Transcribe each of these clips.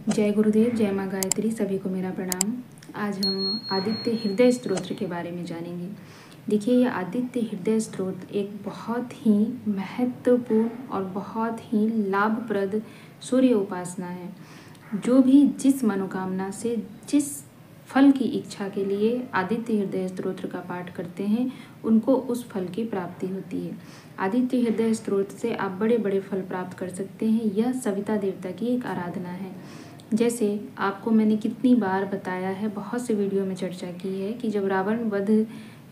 जय गुरुदेव, जय माँ गायत्री, सभी को मेरा प्रणाम। आज हम आदित्य हृदय स्तोत्र के बारे में जानेंगे। देखिए, ये आदित्य हृदय स्तोत्र एक बहुत ही महत्वपूर्ण और बहुत ही लाभप्रद सूर्य उपासना है। जो भी जिस मनोकामना से, जिस फल की इच्छा के लिए आदित्य हृदय स्तोत्र का पाठ करते हैं, उनको उस फल की प्राप्ति होती है। आदित्य हृदय स्तोत्र से आप बड़े बड़े फल प्राप्त कर सकते हैं। यह सविता देवता की एक आराधना है। जैसे आपको मैंने कितनी बार बताया है, बहुत से वीडियो में चर्चा की है कि जब रावण वध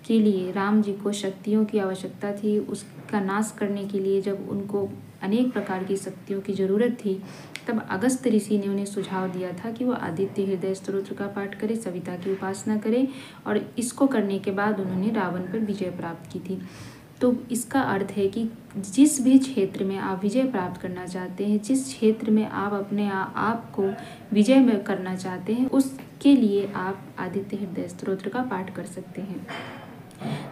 के लिए राम जी को शक्तियों की आवश्यकता थी, उसका नाश करने के लिए जब उनको अनेक प्रकार की शक्तियों की ज़रूरत थी, तब अगस्त ऋषि ने उन्हें सुझाव दिया था कि वो आदित्य हृदय स्तोत्र का पाठ करें, सविता की उपासना करें, और इसको करने के बाद उन्होंने रावण पर विजय प्राप्त की थी। तो इसका अर्थ है कि जिस भी क्षेत्र में आप विजय प्राप्त करना चाहते हैं, जिस क्षेत्र में आप अपने आप को विजय में करना चाहते हैं, उसके लिए आप आदित्य हृदय स्तोत्र का पाठ कर सकते हैं।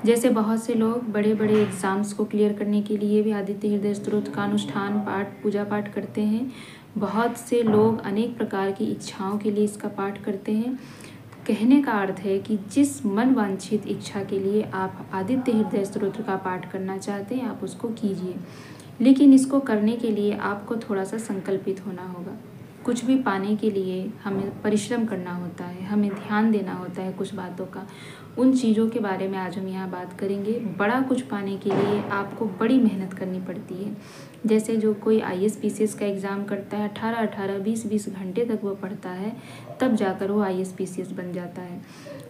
जैसे बहुत से लोग बड़े बड़े एग्ज़ाम्स को क्लियर करने के लिए भी आदित्य हृदय स्तोत्र का अनुष्ठान पाठ पूजा पाठ करते हैं। बहुत से लोग अनेक प्रकार की इच्छाओं के लिए इसका पाठ करते हैं। कहने का अर्थ है कि जिस मन वांछित इच्छा के लिए आप आदित्य हृदय स्तोत्र का पाठ करना चाहते हैं, आप उसको कीजिए। लेकिन इसको करने के लिए आपको थोड़ा सा संकल्पित होना होगा। कुछ भी पाने के लिए हमें परिश्रम करना होता है, हमें ध्यान देना होता है कुछ बातों का। उन चीज़ों के बारे में आज हम यहाँ बात करेंगे। बड़ा कुछ पाने के लिए आपको बड़ी मेहनत करनी पड़ती है। जैसे जो कोई IAS PCS का एग्ज़ाम करता है, 18-18, 20-20 घंटे तक वो पढ़ता है, तब जाकर वो IAS PCS बन जाता है।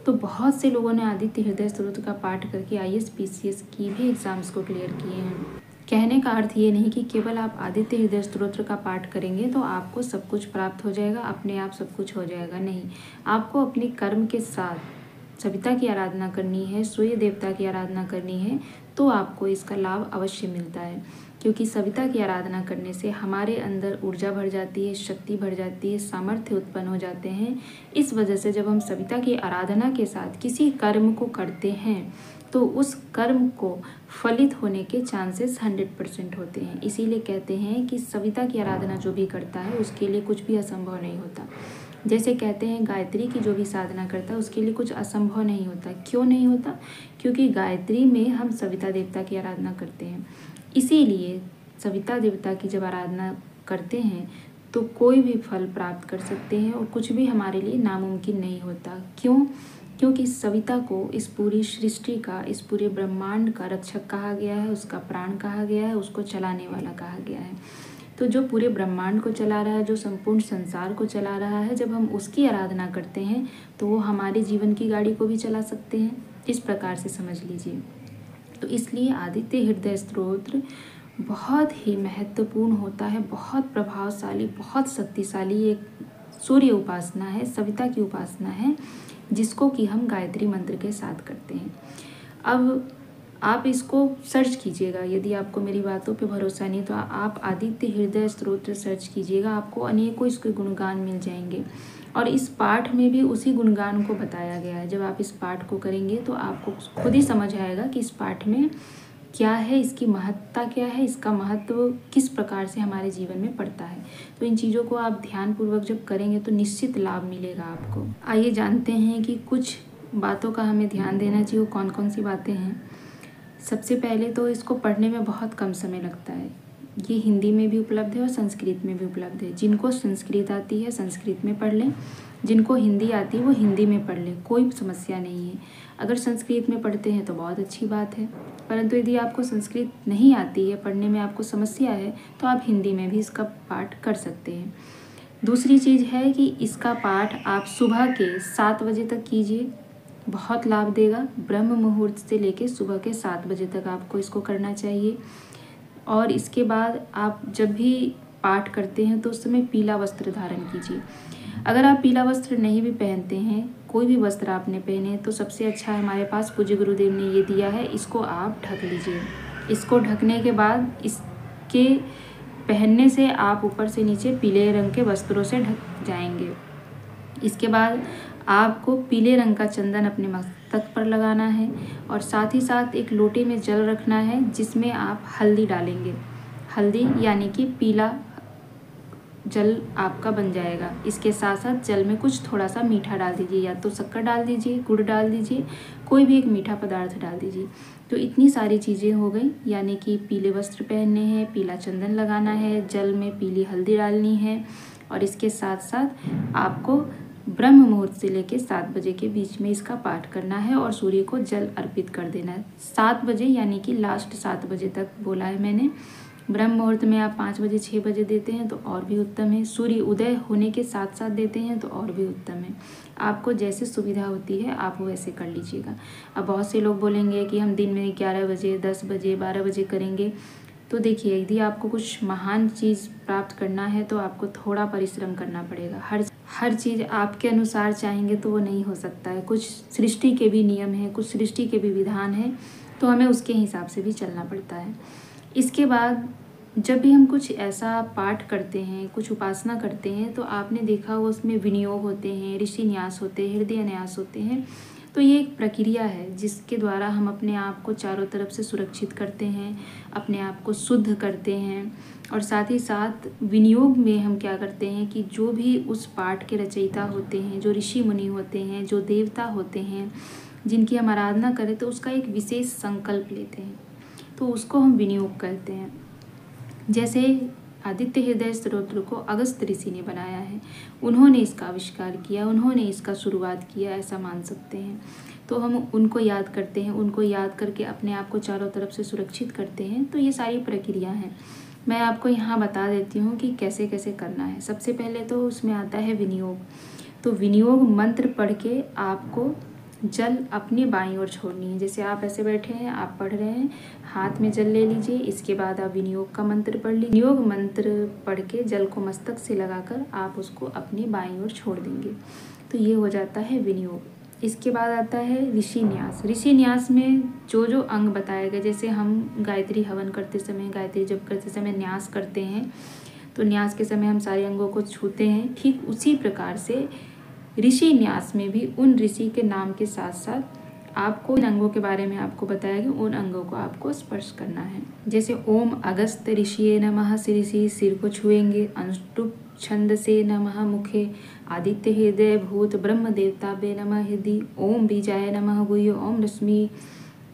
तो बहुत से लोगों ने आदित्य हृदय स्तोत्र का पाठ करके IAS PCS की भी एग्ज़ाम्स को क्लियर किए हैं। कहने का अर्थ ये नहीं कि केवल आप आदित्य हृदय स्तोत्र का पाठ करेंगे तो आपको सब कुछ प्राप्त हो जाएगा, अपने आप सब कुछ हो जाएगा। नहीं, आपको अपने कर्म के साथ सविता की आराधना करनी है, सूर्य देवता की आराधना करनी है, तो आपको इसका लाभ अवश्य मिलता है। क्योंकि सविता की आराधना करने से हमारे अंदर ऊर्जा भर जाती है, शक्ति भर जाती है, सामर्थ्य उत्पन्न हो जाते हैं। इस वजह से जब हम सविता की आराधना के साथ किसी कर्म को करते हैं तो उस कर्म को फलित होने के चांसेस 100% होते हैं। इसीलिए कहते हैं कि सविता की आराधना जो भी करता है उसके लिए कुछ भी असंभव नहीं होता। जैसे कहते हैं गायत्री की जो भी साधना करता है उसके लिए कुछ असंभव नहीं होता। क्यों नहीं होता? क्योंकि गायत्री में हम सविता देवता की आराधना करते हैं। इसीलिए सविता देवता की जब आराधना करते हैं तो कोई भी फल प्राप्त कर सकते हैं और कुछ भी हमारे लिए नामुमकिन नहीं होता। क्यों? क्योंकि सविता को इस पूरी सृष्टि का, इस पूरे ब्रह्मांड का रक्षक कहा गया है, उसका प्राण कहा गया है, उसको चलाने वाला कहा गया है। तो जो पूरे ब्रह्मांड को चला रहा है, जो संपूर्ण संसार को चला रहा है, जब हम उसकी आराधना करते हैं तो वो हमारे जीवन की गाड़ी को भी चला सकते हैं। इस प्रकार से समझ लीजिए। तो इसलिए आदित्य हृदय स्तोत्र बहुत ही महत्वपूर्ण होता है, बहुत प्रभावशाली, बहुत शक्तिशाली एक सूर्य उपासना है, सविता की उपासना है, जिसको कि हम गायत्री मंत्र के साथ करते हैं। अब आप इसको सर्च कीजिएगा। यदि आपको मेरी बातों पे भरोसा नहीं तो आप आदित्य हृदय स्तोत्र सर्च कीजिएगा, आपको अनेकों इसके गुणगान मिल जाएंगे। और इस पाठ में भी उसी गुणगान को बताया गया है। जब आप इस पाठ को करेंगे तो आपको खुद ही समझ आएगा कि इस पाठ में क्या है, इसकी महत्ता क्या है, इसका महत्व किस प्रकार से हमारे जीवन में पड़ता है। तो इन चीज़ों को आप ध्यानपूर्वक जब करेंगे तो निश्चित लाभ मिलेगा आपको। आइए जानते हैं कि कुछ बातों का हमें ध्यान देना चाहिए। वो कौन कौन सी बातें हैं। सबसे पहले तो इसको पढ़ने में बहुत कम समय लगता है। ये हिंदी में भी उपलब्ध है और संस्कृत में भी उपलब्ध है। जिनको संस्कृत आती है संस्कृत में पढ़ लें, जिनको हिंदी आती है वो हिंदी में पढ़ लें, कोई समस्या नहीं है। अगर संस्कृत में पढ़ते हैं तो बहुत अच्छी बात है, परंतु यदि आपको संस्कृत नहीं आती है, पढ़ने में आपको समस्या है, तो आप हिंदी में भी इसका पाठ कर सकते हैं। दूसरी चीज़ है कि इसका पाठ आप सुबह के 7 बजे तक कीजिए, बहुत लाभ देगा। ब्रह्म मुहूर्त से लेकर सुबह के 7 बजे तक आपको इसको करना चाहिए। और इसके बाद आप जब भी पाठ करते हैं तो उस समय पीला वस्त्र धारण कीजिए। अगर आप पीला वस्त्र नहीं भी पहनते हैं, कोई भी वस्त्र आपने पहने, तो सबसे अच्छा हमारे पास पूज्य गुरुदेव ने ये दिया है, इसको आप ढक लीजिए। इसको ढकने के बाद इसके पहनने से आप ऊपर से नीचे पीले रंग के वस्त्रों से ढक जाएंगे। इसके बाद आपको पीले रंग का चंदन अपने मस्तक पर लगाना है और साथ ही साथ एक लोटे में जल रखना है जिसमें आप हल्दी डालेंगे। हल्दी यानी कि पीला जल आपका बन जाएगा। इसके साथ साथ जल में कुछ थोड़ा सा मीठा डाल दीजिए, या तो शक्कर डाल दीजिए, गुड़ डाल दीजिए, कोई भी एक मीठा पदार्थ डाल दीजिए। तो इतनी सारी चीज़ें हो गई, यानी कि पीले वस्त्र पहनने हैं, पीला चंदन लगाना है, जल में पीली हल्दी डालनी है, और इसके साथ साथ आपको ब्रह्म मुहूर्त से लेकर 7 बजे के बीच में इसका पाठ करना है और सूर्य को जल अर्पित कर देना है। 7 बजे यानी कि लास्ट 7 बजे तक बोला है मैंने। ब्रह्म मुहूर्त में आप 5 बजे 6 बजे देते हैं तो और भी उत्तम है। सूर्य उदय होने के साथ साथ देते हैं तो और भी उत्तम है। आपको जैसे सुविधा होती है आप वैसे कर लीजिएगा। अब बहुत से लोग बोलेंगे कि हम दिन में 11 बजे 10 बजे 12 बजे करेंगे। तो देखिए, यदि आपको कुछ महान चीज़ प्राप्त करना है तो आपको थोड़ा परिश्रम करना पड़ेगा। हर चीज़ आपके अनुसार चाहेंगे तो वो नहीं हो सकता है। कुछ सृष्टि के भी नियम हैं, कुछ सृष्टि के भी विधान हैं, तो हमें उसके हिसाब से भी चलना पड़ता है। इसके बाद जब भी हम कुछ ऐसा पाठ करते हैं, कुछ उपासना करते हैं, तो आपने देखा हो उसमें विनियोग होते हैं, ऋषि न्यास होते हैं, हृदय न्यास होते हैं। तो ये एक प्रक्रिया है जिसके द्वारा हम अपने आप को चारों तरफ से सुरक्षित करते हैं, अपने आप को शुद्ध करते हैं। और साथ ही साथ विनियोग में हम क्या करते हैं कि जो भी उस पाठ के रचयिता होते हैं, जो ऋषि मुनि होते हैं, जो देवता होते हैं, जिनकी हम आराधना करें, तो उसका एक विशेष संकल्प लेते हैं, तो उसको हम विनियोग कहते हैं। जैसे आदित्य हृदय स्तोत्र को अगस्त ऋषि ने बनाया है, उन्होंने इसका आविष्कार किया, उन्होंने इसका शुरुआत किया, ऐसा मान सकते हैं। तो हम उनको याद करते हैं, उनको याद करके अपने आप को चारों तरफ से सुरक्षित करते हैं। तो ये सारी प्रक्रिया हैं, मैं आपको यहाँ बता देती हूँ कि कैसे कैसे करना है। सबसे पहले तो उसमें आता है विनियोग। तो विनियोग मंत्र पढ़ के आपको जल अपने बाईं ओर छोड़नी है। जैसे आप ऐसे बैठे हैं, आप पढ़ रहे हैं, हाथ में जल ले लीजिए। इसके बाद आप विनियोग का मंत्र पढ़ लीजिए। विनियोग मंत्र पढ़ के जल को मस्तक से लगाकर आप उसको अपनी बाईं ओर छोड़ देंगे। तो ये हो जाता है विनियोग। इसके बाद आता है ऋषि न्यास। ऋषि न्यास में जो जो अंग बताए गए, जैसे हम गायत्री हवन करते समय, गायत्री जप करते समय न्यास करते हैं, तो न्यास के समय हम सारे अंगों को छूते हैं। ठीक उसी प्रकार से ऋषि न्यास में भी उन ऋषि के नाम के साथ साथ आपको उन अंगों के बारे में आपको बताया गया, उन अंगों को आपको स्पर्श करना है। जैसे ओम अगस्त ऋषिये नमः, ऋषि सिर को छुएंगे। अनुष्टुप छंद से नमः मुखे, आदित्य हृदय भूत ब्रह्म देवताभ्ये नमः हृदि, ओम बीजाय नमः गुह्य, ओम रश्मि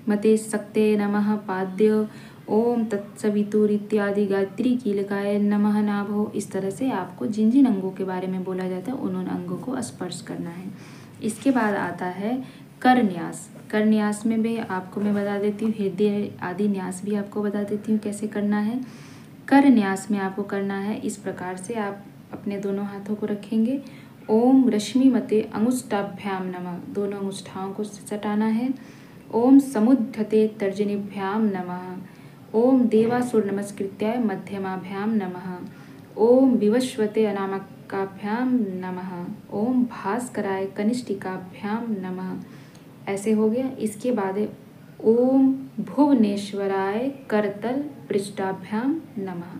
मते शक्ते नमः पाद्य, ओम तत्सवितुर इत्यादि गायत्री कीलकाय नमः नाभो। इस तरह से आपको जिन जिन अंगों के बारे में बोला जाता है उन अंगों को स्पर्श करना है। इसके बाद आता है कर न्यास। कर न्यास में भी आपको मैं बता देती हूँ, हृदय आदि न्यास भी आपको बता देती हूँ कैसे करना है। कर न्यास में आपको करना है इस प्रकार से, आप अपने दोनों हाथों को रखेंगे। ओम रश्मि मते अंगुष्ठाभ्याम नमः, दोनों अंगुष्ठाओं को सटाना है। ओम समुद्धते तर्जनीभ्याम नमः, ओम देवासुर नमस्कृत्याय मध्यमाभ्याम नमः, ओम विवस्वते अनामिकाभ्याम नमः, ओम भास्कराय कनिष्ठिकाभ्याम नमः। ऐसे हो गया। इसके बाद है ओम भुवनेश्वराय करतल पृष्ठाभ्याम नमः।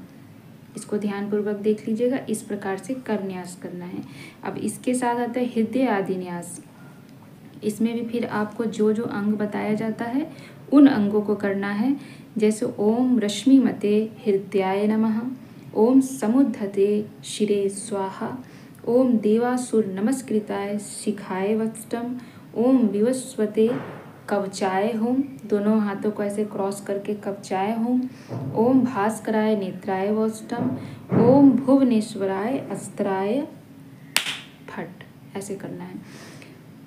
इसको ध्यानपूर्वक देख लीजिएगा, इस प्रकार से कर न्यास करना है। अब इसके साथ आता है हृदय आदि न्यास। इसमें भी फिर आपको जो जो अंग बताया जाता है उन अंगों को करना है। जैसे ओम रश्मि मते हृदयाय नमः, ओम समुद्धते शिरे स्वाहा, ओम देवासुर नमस्कृताय शिखाय वत्सम, ओम विवस्वते कवचाय होम, दोनों हाथों को ऐसे क्रॉस करके कवचाय होम, ओम भास्कराय नेत्राय वोष्टम, ओम भुवनेश्वराय अस्त्राय फट। ऐसे करना है।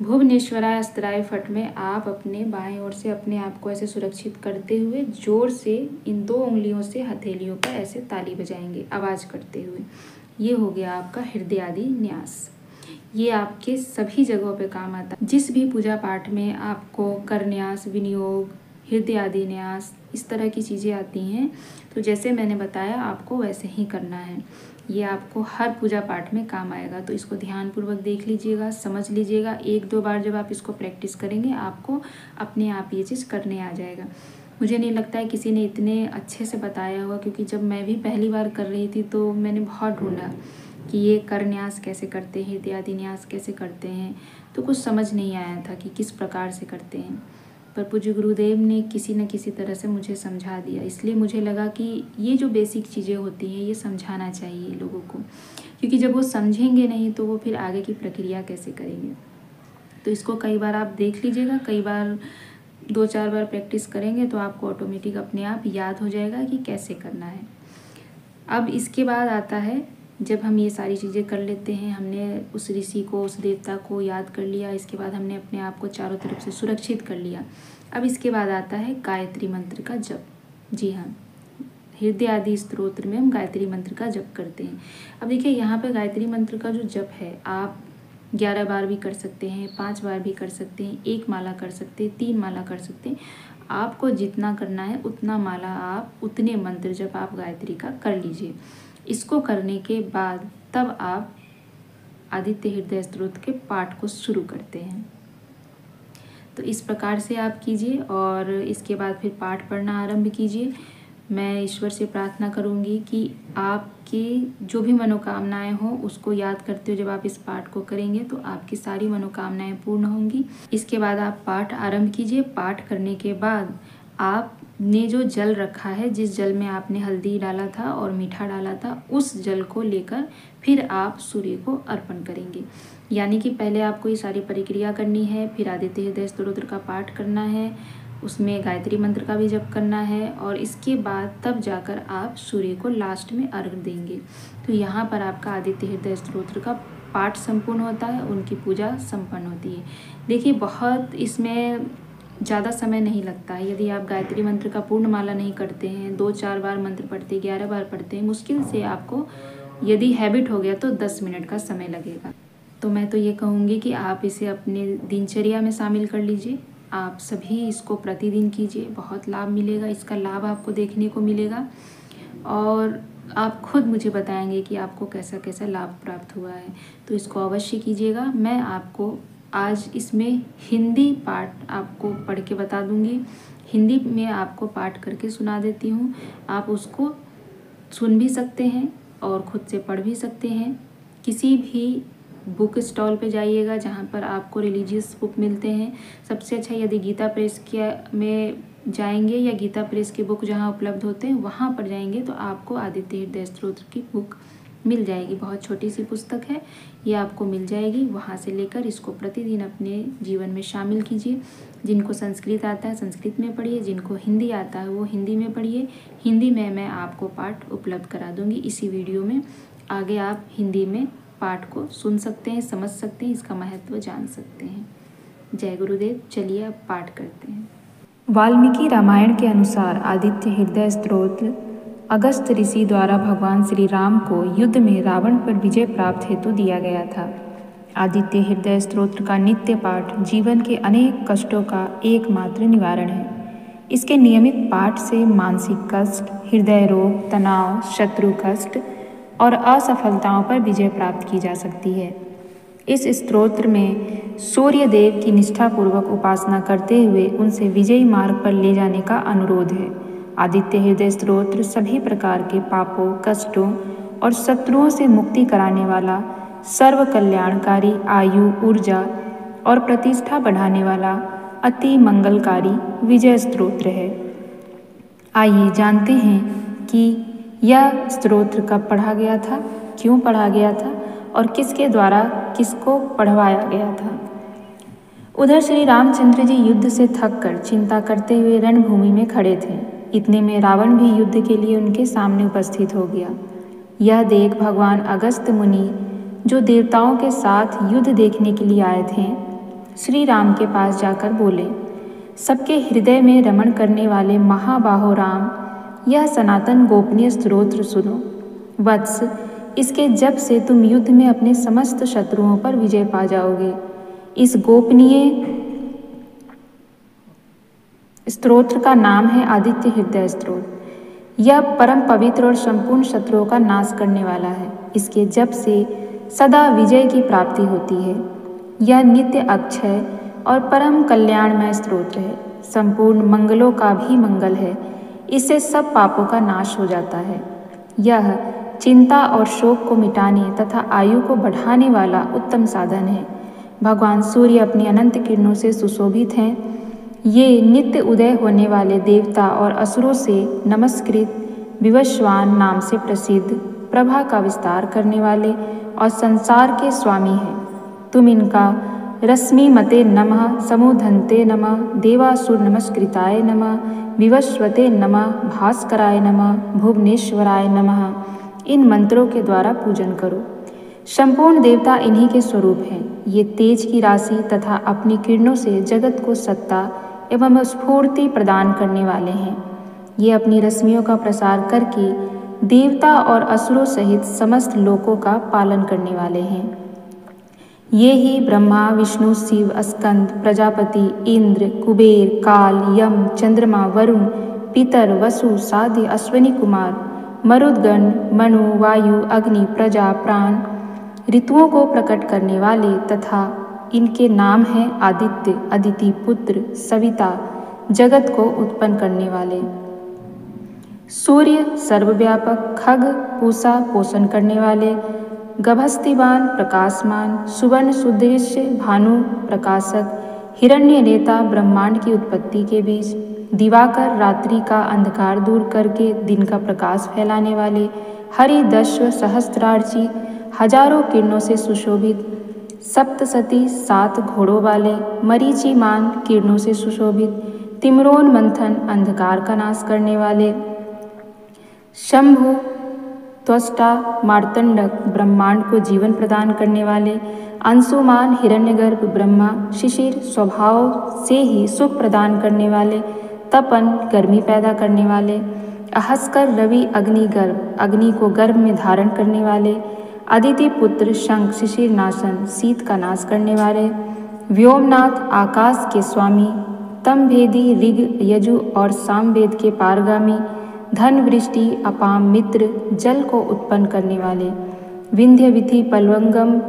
भुवनेश्वराय अस्त्राय फट में आप अपने बाएं ओर से अपने आप को ऐसे सुरक्षित करते हुए जोर से इन 2 उंगलियों से हथेलियों पर ऐसे ताली बजाएंगे आवाज करते हुए। ये हो गया आपका हृदय आदि न्यास। ये आपके सभी जगहों पे काम आता है। जिस भी पूजा पाठ में आपको कर न्यास, विनियोग, हृदय आदि न्यास, इस तरह की चीज़ें आती हैं, तो जैसे मैंने बताया आपको वैसे ही करना है। ये आपको हर पूजा पाठ में काम आएगा। तो इसको ध्यानपूर्वक देख लीजिएगा, समझ लीजिएगा। 1-2 बार जब आप इसको प्रैक्टिस करेंगे आपको अपने आप ये चीज़ करने आ जाएगा। मुझे नहीं लगता है किसी ने इतने अच्छे से बताया होगा, क्योंकि जब मैं भी पहली बार कर रही थी तो मैंने बहुत ढूंढा कि ये कर न्यास कैसे करते हैं, हृदय आदि न्यास कैसे करते हैं, तो कुछ समझ नहीं आया था कि किस प्रकार से करते हैं। पर पूज्य गुरुदेव ने किसी न किसी तरह से मुझे समझा दिया। इसलिए मुझे लगा कि ये जो बेसिक चीज़ें होती हैं ये समझाना चाहिए लोगों को, क्योंकि जब वो समझेंगे नहीं तो वो फिर आगे की प्रक्रिया कैसे करेंगे। तो इसको कई बार आप देख लीजिएगा, कई बार 2-4 बार प्रैक्टिस करेंगे तो आपको ऑटोमेटिक अपने आप याद हो जाएगा कि कैसे करना है। अब इसके बाद आता है, जब हम ये सारी चीज़ें कर लेते हैं, हमने उस ऋषि को, उस देवता को याद कर लिया, इसके बाद हमने अपने आप को चारों तरफ से सुरक्षित कर लिया। अब इसके बाद आता है गायत्री मंत्र का जप। जी हाँ, हृदय आदि स्तोत्र में हम गायत्री मंत्र का जप करते हैं। अब देखिए यहाँ पे गायत्री मंत्र का जो जप है, आप 11 बार भी कर सकते हैं, 5 बार भी कर सकते हैं, 1 माला कर सकते हैं, 3 माला कर सकते हैं। आपको जितना करना है उतना माला आप, उतने मंत्र जप आप गायत्री का कर लीजिए। इसको करने के बाद तब आप आदित्य हृदय स्तोत्र के पाठ को शुरू करते हैं। तो इस प्रकार से आप कीजिए और इसके बाद फिर पाठ पढ़ना आरंभ कीजिए। मैं ईश्वर से प्रार्थना करूंगी कि आपकी जो भी मनोकामनाएं हो उसको याद करते हो जब आप इस पाठ को करेंगे तो आपकी सारी मनोकामनाएं पूर्ण होंगी। इसके बाद आप पाठ आरंभ कीजिए। पाठ करने के बाद आपने जो जल रखा है, जिस जल में आपने हल्दी डाला था और मीठा डाला था, उस जल को लेकर फिर आप सूर्य को अर्पण करेंगे। यानी कि पहले आपको ये सारी प्रक्रिया करनी है, फिर आदित्य हृदय स्तोत्र का पाठ करना है, उसमें गायत्री मंत्र का भी जप करना है और इसके बाद तब जाकर आप सूर्य को लास्ट में अर्घ देंगे। तो यहाँ पर आपका आदित्य हृदय स्तोत्र का पाठ संपूर्ण होता है, उनकी पूजा संपन्न होती है। देखिए बहुत इसमें ज़्यादा समय नहीं लगता है। यदि आप गायत्री मंत्र का पूर्ण माला नहीं करते हैं, 2-4 बार मंत्र पढ़ते, 11 बार पढ़ते हैं, मुश्किल से आपको यदि हैबिट हो गया तो 10 मिनट का समय लगेगा। तो मैं तो ये कहूँगी कि आप इसे अपने दिनचर्या में शामिल कर लीजिए। आप सभी इसको प्रतिदिन कीजिए, बहुत लाभ मिलेगा। इसका लाभ आपको देखने को मिलेगा और आप खुद मुझे बताएंगे कि आपको कैसा कैसा लाभ प्राप्त हुआ है। तो इसको अवश्य कीजिएगा। मैं आपको आज इसमें हिंदी पाठ आपको पढ़ के बता दूंगी। हिंदी में आपको पाठ करके सुना देती हूँ। आप उसको सुन भी सकते हैं और खुद से पढ़ भी सकते हैं। किसी भी बुक स्टॉल पे जाइएगा जहाँ पर आपको रिलीजियस बुक मिलते हैं। सबसे अच्छा यदि गीता प्रेस में जाएंगे या गीता प्रेस के बुक जहाँ उपलब्ध होते हैं वहाँ पर जाएंगे तो आपको आदित्य हृदय स्तोत्र की बुक मिल जाएगी। बहुत छोटी सी पुस्तक है, ये आपको मिल जाएगी। वहाँ से लेकर इसको प्रतिदिन अपने जीवन में शामिल कीजिए। जिनको संस्कृत आता है संस्कृत में पढ़िए, जिनको हिंदी आता है वो हिंदी में पढ़िए। हिंदी में मैं आपको पाठ उपलब्ध करा दूँगी इसी वीडियो में। आगे आप हिंदी में पाठ को सुन सकते हैं, समझ सकते हैं, इसका महत्व जान सकते हैं। जय गुरुदेव। चलिए अब पाठ करते हैं। वाल्मीकि रामायण के अनुसार आदित्य हृदय स्तोत्र अगस्त ऋषि द्वारा भगवान श्री राम को युद्ध में रावण पर विजय प्राप्त हेतु दिया गया था। आदित्य हृदय स्तोत्र का नित्य पाठ जीवन के अनेक कष्टों का एकमात्र निवारण है। इसके नियमित पाठ से मानसिक कष्ट, हृदय रोग, तनाव, शत्रु कष्ट और असफलताओं पर विजय प्राप्त की जा सकती है। इस स्तोत्र में सूर्य देव की निष्ठापूर्वक उपासना करते हुए उनसे विजयी मार्ग पर ले जाने का अनुरोध है। आदित्य हृदय स्तोत्र सभी प्रकार के पापों, कष्टों और शत्रुओं से मुक्ति कराने वाला, सर्व कल्याणकारी, आयु, ऊर्जा और प्रतिष्ठा बढ़ाने वाला अति मंगलकारी विजय स्तोत्र है। आइए जानते हैं कि यह स्तोत्र कब पढ़ा गया था, क्यों पढ़ा गया था और किसके द्वारा किसको पढ़वाया गया था। उधर श्री रामचंद्र जी युद्ध से थककर चिंता करते हुए रणभूमि में खड़े थे। इतने में रावण भी युद्ध के लिए उनके सामने उपस्थित हो गया। यह देख भगवान अगस्त मुनि, जो देवताओं के साथ युद्ध देखने के लिए आए थे, श्री राम के पास जाकर बोले, सबके हृदय में रमण करने वाले महाबाहो राम, यह सनातन गोपनीय स्तोत्र सुनो। वत्स, इसके जप से तुम युद्ध में अपने समस्त शत्रुओं पर विजय पा जाओगे। इस गोपनीय स्तोत्र का नाम है आदित्य हृदय स्तोत्र। यह परम पवित्र और संपूर्ण शत्रुओं का नाश करने वाला है। इसके जप से सदा विजय की प्राप्ति होती है। यह नित्य अक्षय और परम कल्याणमय स्तोत्र है। संपूर्ण मंगलों का भी मंगल है। इससे सब पापों का नाश हो जाता है। यह चिंता और शोक को मिटाने तथा आयु को बढ़ाने वाला उत्तम साधन है। भगवान सूर्य अपनी अनंत किरणों से सुशोभित हैं। ये नित्य उदय होने वाले देवता और असुरों से नमस्कृत विवस्वान नाम से प्रसिद्ध प्रभा का विस्तार करने वाले और संसार के स्वामी हैं। तुम इनका रश्मि मते नमः, समूधन्ते नमः, देवासुर नमस्कृताय नमः, विवस्वते नमः, भास्कराय नमः, भुवनेश्वराय नमः इन मंत्रों के द्वारा पूजन करो। संपूर्ण देवता इन्हीं के स्वरूप हैं। ये तेज की राशि तथा अपनी किरणों से जगत को सत्ता एवं स्फूर्ति प्रदान करने वाले हैं। ये अपनी रश्मियों का प्रसार करके देवता और असुरों सहित समस्त लोकों का पालन करने वाले हैं। ये ही ब्रह्मा, विष्णु, शिव, स्कंद, प्रजापति, इंद्र, कुबेर, काल, यम, चंद्रमा, वरुण, पितर, वसु, साध्य, अश्विनी कुमार, मरुदगण, मनु, वायु, अग्नि, प्रजा, प्राण, ऋतुओं को प्रकट करने वाले तथा इनके नाम हैं आदित्य, अदिति पुत्र, सविता, जगत को उत्पन्न करने वाले। सूर्य सर्वव्यापक, खग, पूषा पोषण करने वाले, गभस्तिवान प्रकाशमान, सुवर्ण सुदृश्य, भानु प्रकाशक, हिरण्य नेता ब्रह्मांड की उत्पत्ति के बीच, दिवाकर रात्रि का अंधकार दूर करके दिन का प्रकाश फैलाने वाले, हरिदश्व सहस्त्रार्ची हजारों किरणों से सुशोभित, सप्तसती 7 घोड़ों वाले, मरीचिमान किरणों से सुशोभित, तिमरोन मंथन अंधकार का नाश करने वाले, शंभु त्वष्टा मार्तंडक ब्रह्मांड को जीवन प्रदान करने वाले, अंशुमान हिरण्यगर्भ ब्रह्मा, शिशिर स्वभाव से ही सुख प्रदान करने वाले, तपन गर्मी पैदा करने वाले, अहस्कर रवि अग्निगर्भ अग्नि को गर्भ में धारण करने वाले, अदिति पुत्र शंख शिशिर नाशन शीत का नाश करने वाले, व्योमनाथ आकाश के स्वामी, तमभेदी ऋग यजु और सामवेद के पारगामी, धन वृष्टि अपाम मित्र जल को उत्पन्न करने वाले, विंध्य विधि पलवंगम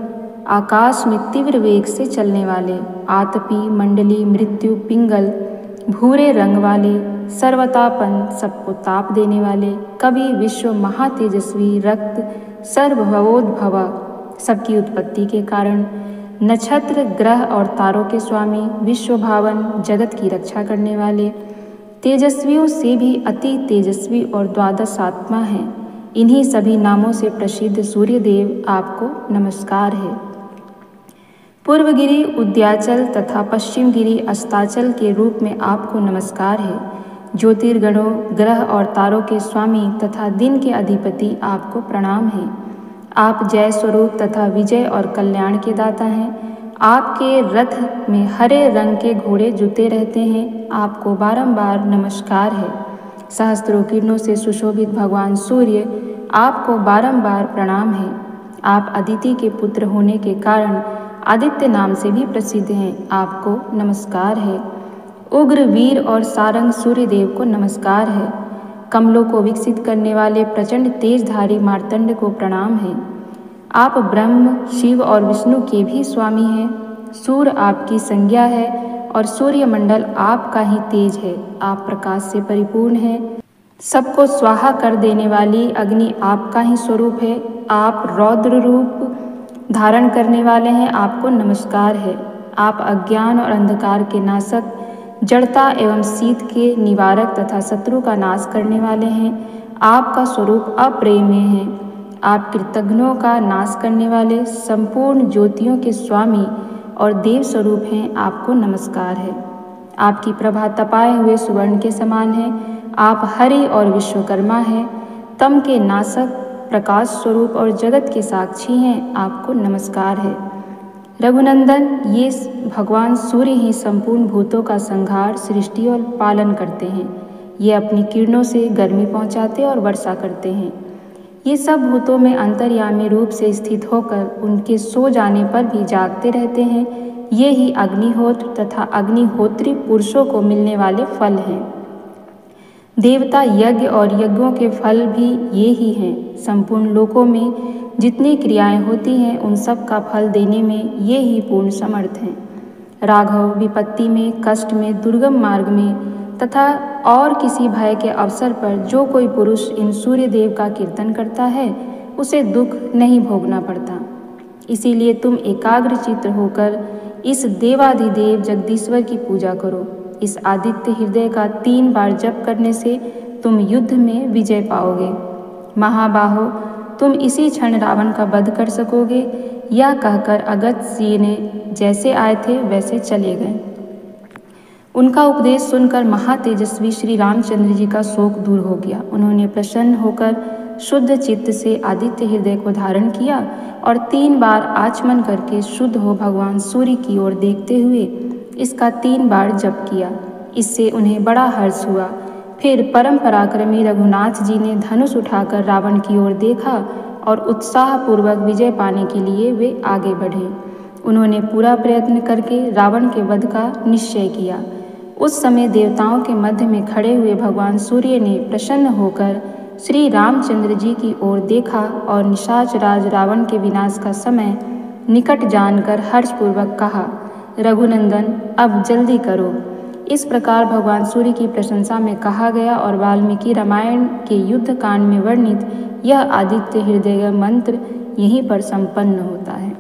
आकाश में तीव्र वेग से चलने वाले, आतपी मंडली मृत्यु पिंगल भूरे रंग वाले, सर्वतापन सबको ताप देने वाले, कवि विश्व महातेजस्वी रक्त सर्वभवोद्भव सबकी उत्पत्ति के कारण, नक्षत्र ग्रह और तारों के स्वामी, विश्वभावन जगत की रक्षा करने वाले, तेजस्वियों से भी अति तेजस्वी और द्वादश आत्मा हैं। इन्हीं सभी नामों से प्रसिद्ध सूर्यदेव आपको नमस्कार है। पूर्वगिरी उद्याचल तथा पश्चिम गिरी अस्ताचल के रूप में आपको नमस्कार है। ज्योतिर्गणों ग्रह और तारों के स्वामी तथा दिन के अधिपति आपको प्रणाम है। आप जय स्वरूप तथा विजय और कल्याण के दाता हैं। आपके रथ में हरे रंग के घोड़े जुते रहते हैं। आपको बारंबार नमस्कार है। सहस्त्रों किरणों से सुशोभित भगवान सूर्य आपको बारंबार प्रणाम है। आप अदिति के पुत्र होने के कारण आदित्य नाम से भी प्रसिद्ध हैं। आपको नमस्कार है। उग्र वीर और सारंग सूर्यदेव को नमस्कार है। कमलों को विकसित करने वाले प्रचंड तेजधारी मार्तंड को प्रणाम है। आप ब्रह्म शिव और विष्णु के भी स्वामी हैं। सूर्य आपकी संज्ञा है और सूर्यमंडल आपका ही तेज है। आप प्रकाश से परिपूर्ण हैं। सबको स्वाहा कर देने वाली अग्नि आपका ही स्वरूप है। आप रौद्र रूप धारण करने वाले हैं। आपको नमस्कार है। आप अज्ञान और अंधकार के नाशक, जड़ता एवं शीत के निवारक तथा शत्रु का नाश करने वाले हैं। आपका स्वरूप अप्रेम्य है। आप कृतघ्नों का नाश करने वाले संपूर्ण ज्योतियों के स्वामी और देव स्वरूप हैं। आपको नमस्कार है। आपकी प्रभा तपाए हुए सुवर्ण के समान है। आप हरि और विश्वकर्मा हैं। तम के नाशक, प्रकाश स्वरूप और जगत के साक्षी हैं। आपको नमस्कार है। रघुनंदन, ये भगवान सूर्य ही संपूर्ण भूतों का संहार, सृष्टि और पालन करते हैं। ये अपनी किरणों से गर्मी पहुँचाते और वर्षा करते हैं। ये सब भूतों में अंतर्यामी रूप से स्थित होकर उनके सो जाने पर भी जागते रहते हैं। ये ही अग्निहोत्र तथा अग्निहोत्री पुरुषों को मिलने वाले फल हैं। देवता यज्ञ और यज्ञों के फल भी ये ही हैं। संपूर्ण लोकों में जितनी क्रियाएं होती हैं उन सब का फल देने में ये ही पूर्ण समर्थ हैं। राघव, विपत्ति में, कष्ट में, दुर्गम मार्ग में तथा और किसी भय के अवसर पर जो कोई पुरुष इन सूर्य देव का कीर्तन करता है उसे दुख नहीं भोगना पड़ता। इसीलिए तुम एकाग्र चित्त होकर इस देवाधिदेव जगदीश्वर की पूजा करो। इस आदित्य हृदय का 3 बार जप करने से तुम युद्ध में विजय पाओगे। महाबाहो, तुम इसी क्षण रावण का वध कर सकोगे। यह कहकर अगस्त्य जी ने जैसे आए थे वैसे चले गए। उनका उपदेश सुनकर महातेजस्वी श्री रामचंद्र जी का शोक दूर हो गया। उन्होंने प्रसन्न होकर शुद्ध चित्त से आदित्य हृदय को धारण किया और 3 बार आचमन करके शुद्ध हो भगवान सूर्य की ओर देखते हुए इसका 3 बार जप किया। इससे उन्हें बड़ा हर्ष हुआ। फिर परम पराक्रमी रघुनाथ जी ने धनुष उठाकर रावण की ओर देखा और उत्साहपूर्वक विजय पाने के लिए वे आगे बढ़े। उन्होंने पूरा प्रयत्न करके रावण के वध का निश्चय किया। उस समय देवताओं के मध्य में खड़े हुए भगवान सूर्य ने प्रसन्न होकर श्री रामचंद्र जी की ओर देखा और निशाच राज रावण के विनाश का समय निकट जानकर हर्षपूर्वक कहा, रघुनंदन अब जल्दी करो। इस प्रकार भगवान सूर्य की प्रशंसा में कहा गया और वाल्मीकि रामायण के युद्ध कांड में वर्णित यह आदित्य हृदय मंत्र यहीं पर संपन्न होता है।